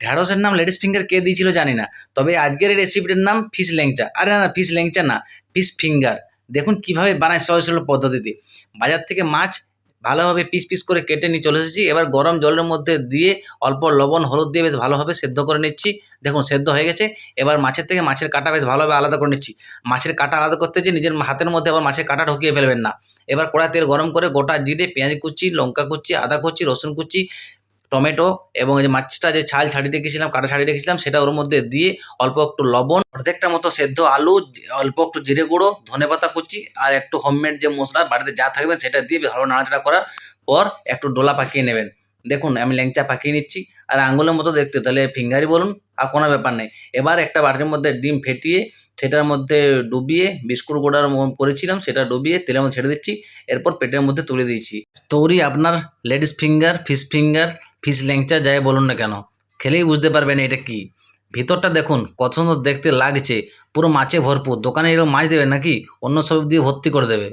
ঢ্যাঁড়সের নাম ladies finger কে দিয়েছিল জানি না, তবে আজকের এই রেসিপিটার নাম ফিশ ল্যাংচা। আরে না, ফিশ ল্যাংচা না, ফিশ ফিঙ্গার। দেখুন কিভাবে বানায় সহজ সরল পদ্ধতিতে। বাজার থেকে মাছ ভালোভাবে পিস পিস করে কেটে নিয়ে চলে এসেছি। এবার গরম জলের মধ্যে দিয়ে অল্প লবণ হলুদ দিয়ে বেশ ভালোভাবে সেদ্ধ করে নিচ্ছি। দেখুন সেদ্ধ হয়ে গেছে। এবার মাছের থেকে মাছের কাঁটা বেশ ভালোভাবে আলাদা করে নিচ্ছি। মাছের কাঁটা আলাদা করতে যে নিজের হাতের মধ্যে আবার মাছের কাঁটা ঢুকিয়ে ফেলবেন না। এবার কড়াই তেল গরম করে গোটা জিরে, পেঁয়াজ কুচি, লঙ্কা কুচি, আদা কুচি, রসুন কুচি, টমেটো এবং এই যে মাছটা যে ছাল ছাড়িয়ে রেখেছিলাম, কাটা ছাড়িয়ে রেখেছিলাম, সেটা ওর মধ্যে দিয়ে অল্প একটু লবণ, অর্ধেকটা মতো সেদ্ধ আলু, অল্প একটু জিরে গুঁড়ো, ধনেপাতা কুচি আর একটু হোমমেড যে মশলা বাড়িতে যা থাকবে সেটা দিয়ে ভালো নাড়াচাড়া করার পর একটু ডোলা পাকিয়ে নেবেন। দেখুন আমি ল্যাংচা পাকিয়ে নিচ্ছি। আর আঙুলের মতো দেখতে, তাহলে ফিঙ্গারই বলুন, আর কোনো ব্যাপার নেই। এবার একটা বাটির মধ্যে ডিম ফেটিয়ে সেটার মধ্যে ডুবিয়ে বিস্কুট গোড়ার করেছিলাম সেটা ডুবিয়ে তেলের মধ্যে ছেড়ে দিচ্ছি। এরপর পেটের মধ্যে তুলে দিয়েছি। তৈরি আপনার লেডিস ফিঙ্গার, ফিঙ্গার, ফিশ ল্যাংচা যাই বলুন না কেন, খেলেই বুঝতে পারবেন এটা কি। ভিতরটা দেখুন কত সুন্দর দেখতে লাগছে, পুরো মাছে ভরপুর। দোকানে এরকম মাছ দেবে নাকি, অন্য সব দিয়ে ভর্তি করে দেবে।